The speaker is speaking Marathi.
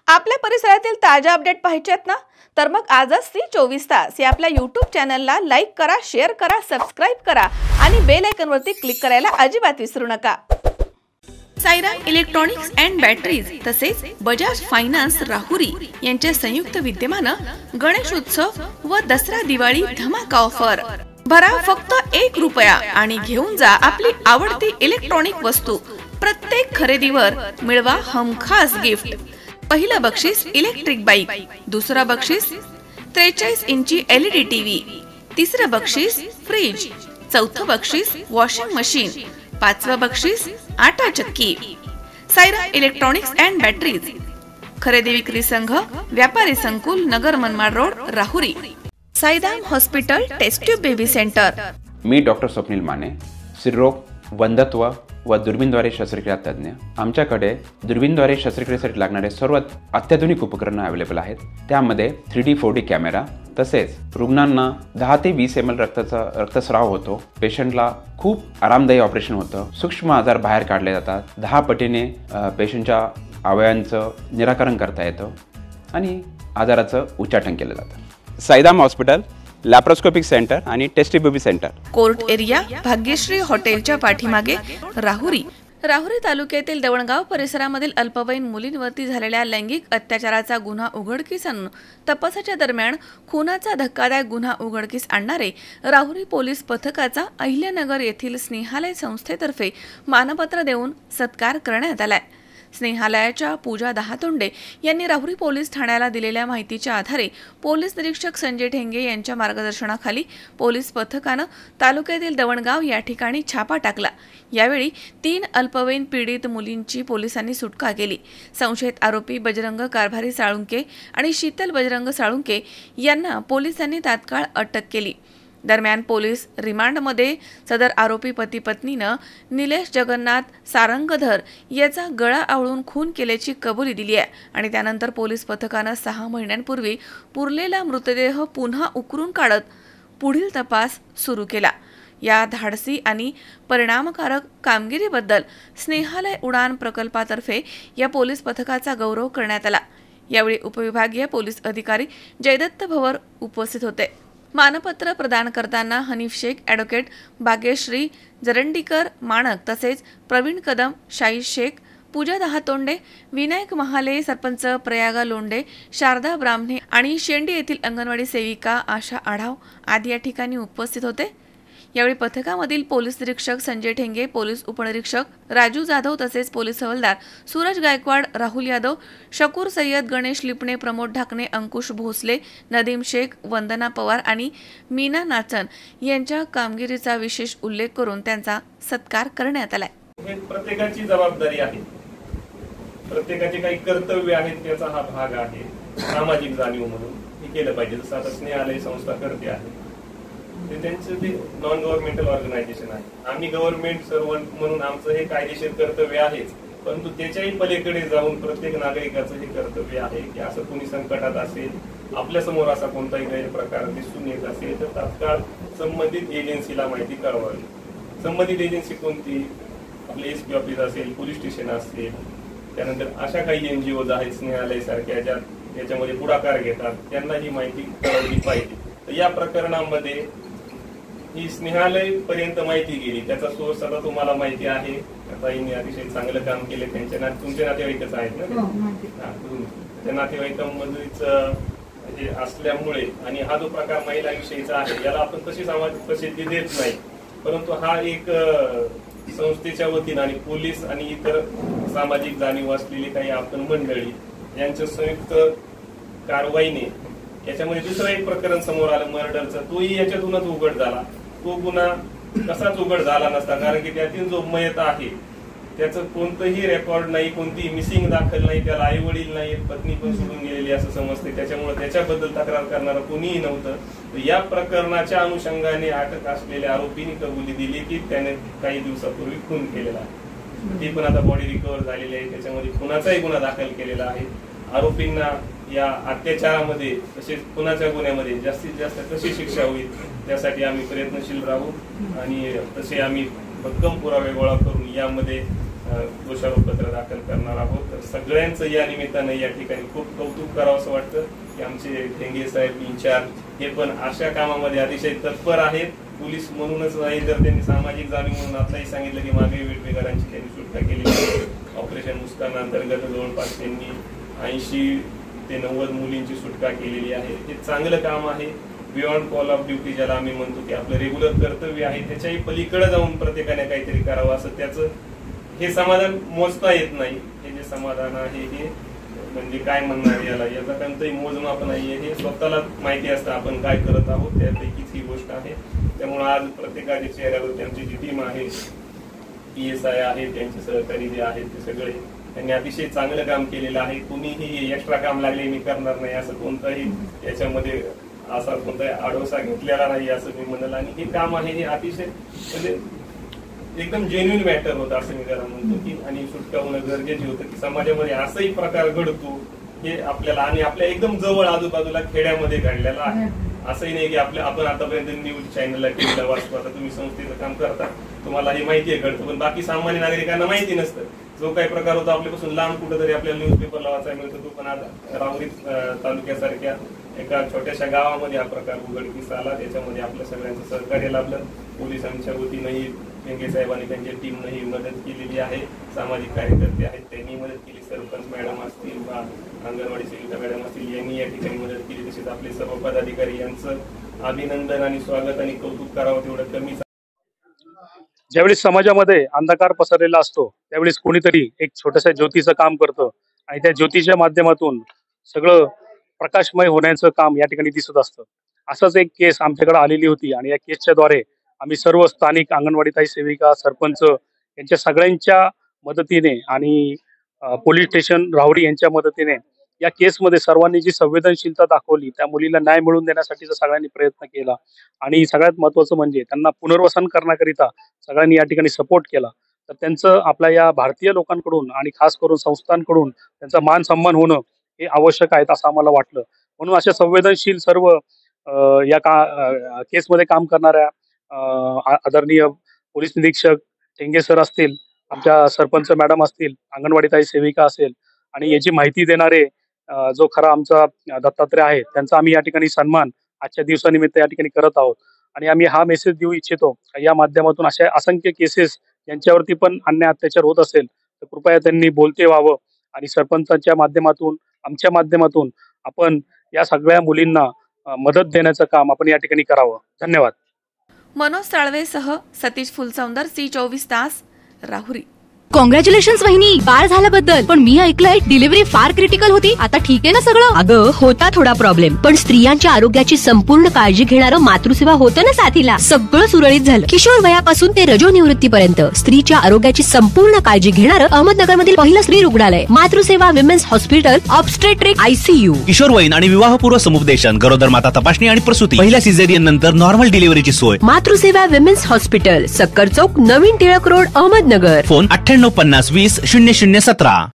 आपल्या परिसरातील ताजा अपडेट पाहिजेत ना, तर मग आजच सी 24 तास या आपल्या YouTube चॅनलला लाईक करा, शेअर करा, सबस्क्राइब करा आणि बेल आयकॉनवरती क्लिक करायला अजिबात विसरू नका। साईराम इलेक्ट्रॉनिक्स अँड बॅटरीज तसेच बजाज फायनान्स राहुरी यांच्या संयुक्त विद्यमानं गणेशोत्सव व दसरा दिवाळी धमाका ऑफर। भरा फक्त 1 रुपया आणि घेऊन जा आपली आवडती इलेक्ट्रॉनिक वस्तू। प्रत्येक खरेदीवर मिळवा हमखास गिफ्ट। पहिलं बक्षीस इलेक्ट्रिक बाईक, दुसरा बक्षीस 43 इंची LED टीव्ही, तिसरं बक्षीस फ्रीज, चौथं बक्षीस वॉशिंग मशीन, पाचवं बक्षीस आटा चक्की। साईराम इलेक्ट्रॉनिक्स अँड बॅटरीज, खरेदी विक्री संघ, व्यापारी संकुल, Nagar Manmad road, Rahuri. Sairam hospital test tube baby centre. मी डॉक्टर स्वप्नील माने, स्त्रीरोग, वंध्यत्व व दुर्बीणद्वारे शस्त्रक्रिया तज्ञ। आमच्याकडे दुर्बीणद्वारे शस्त्रक्रियेसाठी लागणारे सर्व अत्याधुनिक उपकरणं अवेलेबल आहेत। त्यामध्ये 3D 4D कॅमेरा, तसेच रुग्णांना 10 ते 20 ml रक्तस्राव होतो। पेशंटला खूप आरामदायी ऑपरेशन होतं। सूक्ष्म आजार बाहेर काढले जातात। 10 पटीने पेशंटच्या अवयवांचं निराकरण करता येतं आणि आजाराचं उच्चाटन केलं जातं। साईराम हॉस्पिटल लॅप्रोस्कोपिक सेंटर आणि test baby centre, court area, Bhagyashree हॉटेलच्या पाठीमागे, राहुरी। राहुरी तालुक्यातील दवणगाव परिसरामधील अल्पवयीन मुलींवरती झालेल्या लैंगिक अत्याचाराचा गुन्हा उघडकीस आणून तपासाच्या दरम्यान खुनाचा धक्कादायक गुन्हा उघडकीस आणणारे राहुरी पोलीस पथकाचा अहिल्यानगर येथील स्नेहालय संस्थेतर्फे मानपत्र देऊन सत्कार करण्यात आलाय। स्नेहालयाच्या पूजा दहातोंडे यांनी राहुरी पोलीस ठाण्याला दिलेल्या माहितीच्या आधारे पोलीस निरीक्षक संजय ठेंगे यांच्या मार्गदर्शनाखाली पोलीस पथकानं तालुक्यातील दवणगाव या ठिकाणी छापा टाकला। यावेळी 3 अल्पवयीन पीडित मुलींची पोलिसांनी सुटका केली। संशयित आरोपी बजरंग कारभारी साळुंके आणि शीतल बजरंग साळुंके यांना पोलिसांनी तात्काळ अटक केली। दरम्यान पोलीस रिमांडमध्ये सदर आरोपी पती पत्नीनं निलेश जगन्नाथ सारंगधर याचा गळा आवळून खून केल्याची कबुली दिली आहे आणि त्यानंतर पोलीस पथकानं 6 महिन्यांपूर्वी पुरलेला मृतदेह पुन्हा उकरून काढत पुढील तपास सुरू केला। या धाडसी आणि परिणामकारक कामगिरीबद्दल स्नेहालय उडान प्रकल्पातर्फे या पोलीस पथकाचा गौरव करण्यात आला। यावेळी उपविभागीय पोलीस अधिकारी जयदत्त भवर उपस्थित होते। मानपत्र प्रदान करताना हनीफ शेख, ॲडव्होकेट भाग्यश्री जरंडीकर माणक, तसेच प्रवीण कदम, शाहीद शेख, पूजा दहातोंडे, विनायक महाले, सरपंच प्रयागा लोंडे, शारदा ब्राह्मणे आणि शेंडी येथील अंगणवाडी सेविका आशा आढाव आदी या ठिकाणी उपस्थित होते। यावेळी पथकामधील पोलीस निरीक्षक संजय ठेंगे, पोलीस उपनिरीक्षक राजू जाधव, तसेच पोलीस हवालदार सूरज गायकवाड, राहुल यादव, शकूर सय्यद, गणेश लिपणे, प्रमोद ढाकणे, अंकुश भोसले, नदीम शेख, वंदना पवार आणि मीना नाचन यांच्या कामगिरीचा विशेष उल्लेख करून त्यांचा सत्कार करण्यात आलाय। हे प्रत्येकाची जबाबदारी आहे, प्रत्येकाचे काही कर्तव्य आहेत, त्याचा हा भाग आहे। सामाजिक जाणीव म्हणून हे केलं पाहिजे। जसं आता स्नेहालय संस्था करते आहे, ते त्यांचं ते नॉन गव्हर्नमेंटल ऑर्गनायझेशन आहे। आम्ही गव्हर्नमेंट सर्वंट म्हणून आमचं हे कायदेशीर कर्तव्य आहेच, परंतु त्याच्याही पलीकडे जाऊन प्रत्येक नागरिकाचं हे कर्तव्य आहे की असं कोणी संकटात असेल, आपल्या समोर असा कोणताही गैरप्रकार दिसून येत असेल तर तात्काळ संबंधित एजन्सीला माहिती कळवावी। संबंधित एजन्सी कोणती? आपले SP ऑफिस असेल, पोलीस स्टेशन असेल, त्यानंतर अशा काही NGOज आहेत स्नेहालय सारख्या ज्या याच्यामध्ये पुढाकार घेतात, त्यांना ही माहिती कळवली पाहिजे। तर या प्रकरणामध्ये ही स्नेहालय पर्यंत माहिती गेली, त्याचा सोर्स आता तुम्हाला माहिती आहे। ताईंनी अतिशय चांगलं काम केले। त्यांच्या तुमचे नातेवाईकच आहेत ना, त्या नातेवाईकांमध्येच हे असल्यामुळे आणि हा जो प्रकार महिलांविषयीचा आहे याला आपण तशी सामाजिक प्रसिद्धी देत नाही, परंतु हा एक संस्थेच्या वतीनं आणि पोलीस आणि इतर सामाजिक जाणीव असलेली काही आपण मंडळी यांच्या संयुक्त कारवाईने याच्यामध्ये दुसरं एक प्रकरण समोर आलं मर्डरचं। तोही याच्यातूनच उघड झाला। तो गुन्हा कसाच उघड झाला नसता, कारण की त्यातील जो मयत आहे त्याचं कोणतंही रेकॉर्ड नाही, कोणतीही मिसिंग दाखल नाही, त्याला आई वडील नाही, पत्नी पण सोडून गेलेली असं समजते, त्याच्यामुळे त्याच्याबद्दल तक्रार करणारं कोणीही नव्हतं। तर या प्रकरणाच्या अनुषंगाने अटक असलेल्या आरोपीने कबुली दिली की त्याने काही दिवसापूर्वी खून केलेला आहे। ती पण आता बॉडी रिकव्हर झालेली आहे, त्याच्यामध्ये खुनाचाही गुन्हा दाखल केलेला आहे। आरोपींना या अत्याचारामध्ये तसेच खुनाच्या गुन्ह्यामध्ये जास्तीत जास्त कशी शिक्षा होईल त्यासाठी आम्ही प्रयत्नशील राहू आणि तसे आम्ही भक्कम पुरावे गोळा करून यामध्ये दोषारोपपत्र दाखल करणार आहोत. तर सगळ्यांचं या निमित्तानं या ठिकाणी खूप कौतुक करावं असं वाटतं की आमचे ढेंगे साहेब इन्चार्ज हे पण अशा कामामध्ये अतिशय तत्पर आहेत. पोलीस म्हणूनच नाही तर त्यांनी सामाजिक जाणीव म्हणून आताही सांगितलं की मागे वेठबिगारांची त्यांनी सुटका केली आहे. ऑपरेशन मुस्कान अंतर्गत जवळपास त्यांनी 80 ते 90 मुलींची सुटका केलेली आहे. हे चांगलं काम आहे. बियॉन्ड कॉल ऑफ ड्युटी ज्याला आम्ही म्हणतो की आपलं रेग्युलर कर्तव्य आहे त्याच्याही पलीकडे जाऊन प्रत्येकाने काहीतरी करावं असं त्याचं हे समाधान मोजता येत नाही. हे जे समाधान आहे हे म्हणजे काय म्हणणार याचा कोणतंही मोजमाप नाहीये. हे स्वतःला माहिती असतं आपण काय करत आहोत त्यापैकीच ही गोष्ट आहे. त्यामुळे आज प्रत्येकाच्या चेहऱ्यावरती आमची जी टीम आहे PSI आहे त्यांचे सहकारी जे आहेत ते सगळे त्यांनी अतिशय चांगलं काम केलेलं आहे. कुणीही एक्स्ट्रा काम लागले मी करणार नाही असं कोणताही याच्यामध्ये असा कोणताही आडोसा घेतलेला नाही असं मी म्हणलं. आणि हे काम आहे हे अतिशय म्हणजे एकदम जेन्युइन मॅटर होतं असं मी त्याला म्हणतो की आणि सुटका होणं गरजेचे होतं की समाजामध्ये असाही प्रकार घडतो हे आपल्याला आणि आपल्या एकदम जवळ आजूबाजूला खेड्यामध्ये घडलेला आहे. असंही नाही की आपण आतापर्यंत न्यूज चॅनलला टीव्हीला वाचतो. आता तुम्ही संस्थेचं काम करता तुम्हाला हे माहिती आहे घडतं पण बाकी सामान्य नागरिकांना माहिती नसतं. जो काही प्रकार होतो आपल्यापासून लांब कुठेतरी आपल्याला न्यूजपेपरला वाचायला मिळतो तो पण आज राहुरी तालुक्यासारख्या एका छोट्याशा गावामध्ये हा प्रकार उघडकीस आला. त्याच्यामध्ये आपल्या सगळ्यांचं सहकार्य लाभलं. पोलिसांच्या वतीनंही ढेंगे साहेबांनी त्यांच्या टीमनंही मदत केलेली आहे. सामाजिक कार्यकर्ते आहेत त्यांनी मदत केली. सरपंच मॅडम असतील वा अंगणवाडी सेविका मॅडम असतील यांनी या ठिकाणी मदत केली. तसेच आपले सर्व पदाधिकारी यांचं अभिनंदन आणि स्वागत आणि कौतुक करावं तेवढं कमी. ज्यावेळेस समाजामध्ये अंधकार पसरलेला असतो त्यावेळेस कोणीतरी एक छोट्याशा ज्योतीचं काम करतं आणि त्या ज्योतीच्या माध्यमातून सगळं प्रकाशमय होण्याचं काम या ठिकाणी दिसत असतं. असंच एक केस आमच्याकडे आलेली होती आणि या केसच्या द्वारे आम्ही सर्व स्थानिक अंगणवाडीताई सेविका सरपंच यांच्या सगळ्यांच्या मदतीने आणि पोलीस स्टेशन राहुरी यांच्या मदतीने या केसमध्ये सर्वांनी जी संवेदनशीलता दाखवली त्या मुलीला न्याय मिळवून देण्यासाठीचा सगळ्यांनी प्रयत्न केला. आणि सगळ्यात महत्त्वाचं म्हणजे त्यांना पुनर्वसन करण्याकरिता सगळ्यांनी या ठिकाणी सपोर्ट केला. तर त्यांचं आपल्या या भारतीय लोकांकडून आणि खास करून संस्थांकडून त्यांचा मान सन्मान होणं हे आवश्यक आहे असं आम्हाला वाटलं. म्हणून अशा संवेदनशील सर्व या केसमध्ये काम करणाऱ्या आदरणीय पोलीस निरीक्षक ढेंगे सर असतील, आमच्या सरपंच मॅडम असतील, अंगणवाडीताई सेविका असेल आणि याची माहिती देणारे जो खरा आमचा दत्तात्रय आहे त्यांचा आम्ही या ठिकाणी सन्मान आजच्या दिवसानिमित्त या ठिकाणी करत आहोत. आणि आम्ही हा मेसेज देऊ इच्छितो या माध्यमातून अशा असंख्य केसेस यांच्यावरती पण अन्याय अत्याचार होत असेल तर कृपया त्यांनी बोलते व्हावं आणि सरपंचांच्या माध्यमातून आमच्या माध्यमातून आपण या सगळ्या मुलींना मदत देण्याचं काम आपण या ठिकाणी करावं. धन्यवाद. मनोज साळवेसह सतीश फुलसौंदर C24 तास राहुरी. कॉंग्रॅच्युलेशन्स वहिनी, बाळ झाल्याबद्दल. पण मी ऐकलंय डिलिव्हरी फार क्रिटिकल होती. आता ठीक आहे ना सगळं? अगं होता थोडा प्रॉब्लेम पण स्त्रियांच्या आरोग्याची संपूर्ण काळजी घेणारं मातृसेवा होतं ना साथीला. सगळं सुरळीत झालं. किशोर वयापासून ते रजोनिवृत्तीपर्यंत स्त्रीच्या आरोग्याची संपूर्ण काळजी घेणारं अहमदनगरमधील पहिलं स्त्री रुग्णालय Matruseva women's hospital obstetric ICU. किशोरवयीन आणि विवाहपूर्व समुपदेशन, गरोदर माता तपासणी आणि प्रसूती, पहिल्या सिझेरियन नंतर नॉर्मल डिलिव्हरीची सोय. मातृसेवा विमेन्स हॉस्पिटल, सक्कर चौक, नवीन टिळक रोड, अहमदनगर. फोन 9850 20 0017.